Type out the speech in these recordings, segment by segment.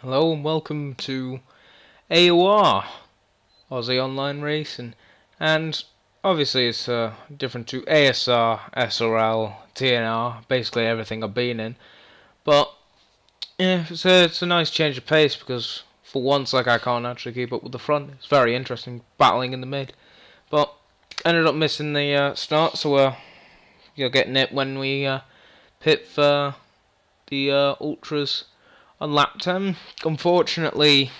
Hello and welcome to AOR, Aussie Online Racing, and obviously it's different to ASR, SRL, TNR, basically everything I've been in, but yeah, it's a nice change of pace because for once I can't actually keep up with the front. It's very interesting battling in the mid, but ended up missing the start, so you'll get it when we pit for the Ultras on lap 10. Unfortunately,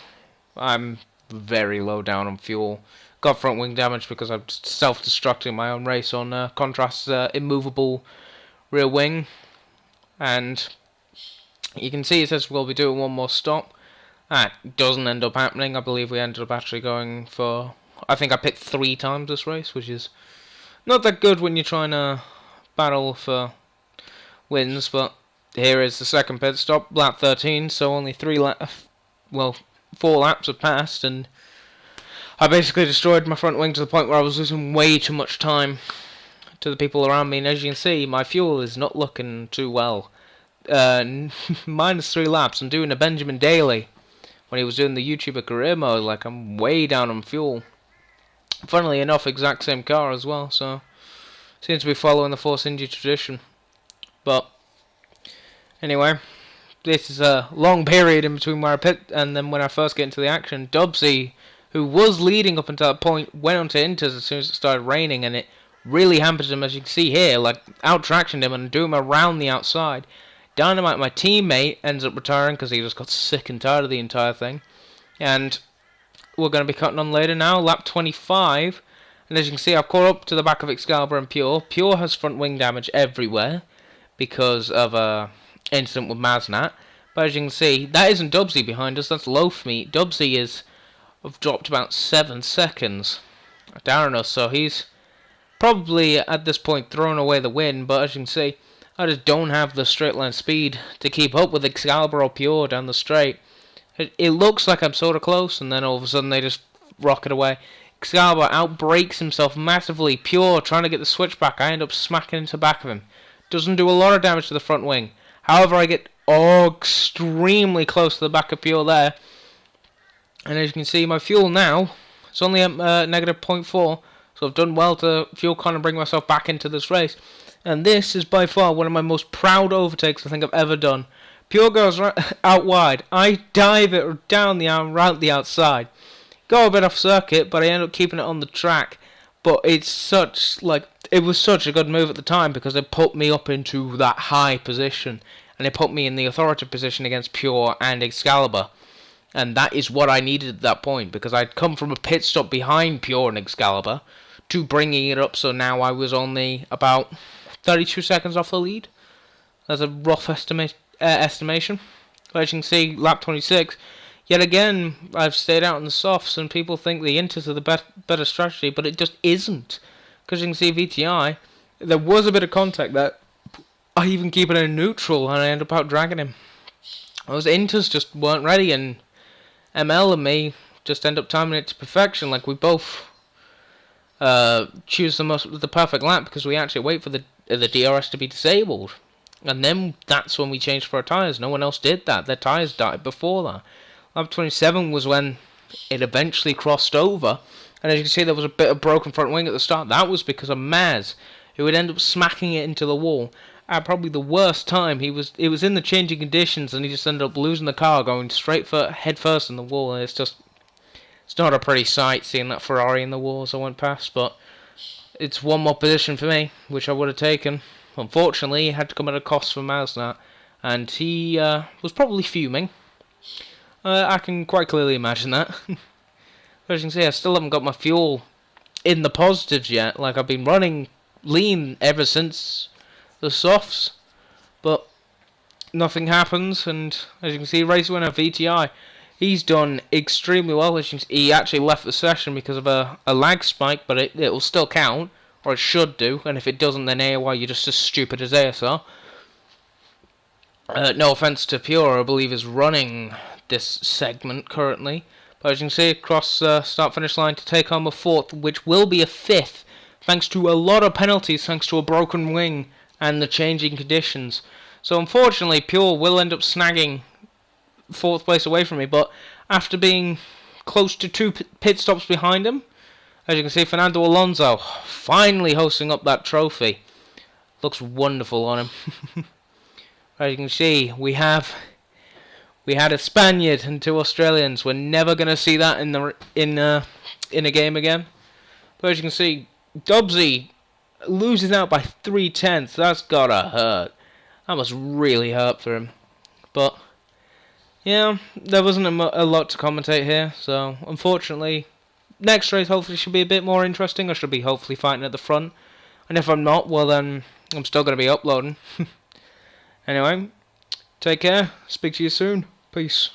I'm very low down on fuel. Got front wing damage because I'm self-destructing my own race on Contrast's immovable rear wing. And you can see it says we'll be doing one more stop. That doesn't end up happening. I believe we ended up actually going for... I think I picked 3 times this race, which is not that good when you're trying to battle for wins, but here is the second pit stop, lap 13, so only 4 laps have passed, and I basically destroyed my front wing to the point where I was losing way too much time to the people around me, and as you can see, my fuel is not looking too well. Minus 3 laps. I'm doing a Benjamin Daly when he was doing the YouTuber career mode, like I'm way down on fuel. Funnily enough, exact same car as well, so seems to be following the Force India tradition. But anyway, this is a long period in between where I pit and then when I first get into the action. Dubsy, who was leading up until that point, went on to Inters as soon as it started raining, and it really hampered him, as you can see here, like out-tractioned him and do him around the outside. Dynamite, my teammate, ends up retiring because he just got sick and tired of the entire thing. And we're going to be cutting on later now, lap 25. And as you can see, I've caught up to the back of Excalibur and Pure. Pure has front wing damage everywhere because of a incident with Maznat. But as you can see, that isn't Dubsy behind us, that's Loaf Meat. Dubsy have dropped about 7 seconds down on us, so he's probably at this point thrown away the win. But as you can see, I just don't have the straight line speed to keep up with Excalibur or Pure down the straight. It looks like I'm sort of close, and then all of a sudden they just rocket away. Excalibur outbrakes himself massively. Pure trying to get the switchback. I end up smacking into the back of him. Doesn't do a lot of damage to the front wing. However, I get extremely close to the back of Pure there. And as you can see, my fuel now is only at negative 0.4. So I've done well to fuel con and bring myself back into this race. And this is by far one of my most proud overtakes I think I've ever done. Pure goes out wide. I dive it down right the outside. Go a bit off circuit, but I end up keeping it on the track. But it was such a good move at the time because it put me up into that high position. And it put me in the authoritative position against Pure and Excalibur. And that is what I needed at that point, because I'd come from a pit stop behind Pure and Excalibur to bringing it up, so now I was only about 32 seconds off the lead. That's a rough estimation. But as you can see, lap 26, yet again, I've stayed out in the softs, and people think the Inters are the better strategy, but it just isn't. Because you can see VTI, there was a bit of contact there. I even keep it in neutral, and I end up out-dragging him. Those Inters just weren't ready, and ML and me just end up timing it to perfection. Like, we both choose the perfect lap because we actually wait for the DRS to be disabled. And then that's when we changed for our tyres. No one else did that. Their tyres died before that. Lap 27 was when it eventually crossed over. And as you can see, there was a bit of broken front wing at the start. That was because of Maz, who would end up smacking it into the wall at probably the worst time. It was in the changing conditions, and he just ended up losing the car, going straight for head first in the wall. And it's not a pretty sight seeing that Ferrari in the wall as I went past. But it's one more position for me, which I would have taken. Unfortunately, it had to come at a cost for Maznat, and he was probably fuming. I can quite clearly imagine that. As you can see, I still haven't got my fuel in the positives yet. Like, I've been running lean ever since the softs, but nothing happens. And as you can see, race winner VTI, he's done extremely well. As you can see, he actually left the session because of a lag spike, but it will still count, or it should do. And if it doesn't, then AOR, you're just as stupid as ASR. No offense to Pure, I believe is running this segment currently. But as you can see, across start-finish line to take home a 4th, which will be a 5th, thanks to a lot of penalties, thanks to a broken wing and the changing conditions. So unfortunately, Pure will end up snagging 4th place away from me, but after being close to 2 pit stops behind him, as you can see, Fernando Alonso finally hosting up that trophy. Looks wonderful on him. As you can see, we had a Spaniard and 2 Australians. We're never gonna see that in a game again. But as you can see, Dobbsy loses out by 3/10. That's gotta hurt. That must really hurt for him. But yeah, there wasn't a lot to commentate here. So unfortunately, next race hopefully should be a bit more interesting. I should be hopefully fighting at the front. And if I'm not, well then I'm still gonna be uploading. Anyway, take care. Speak to you soon. Peace.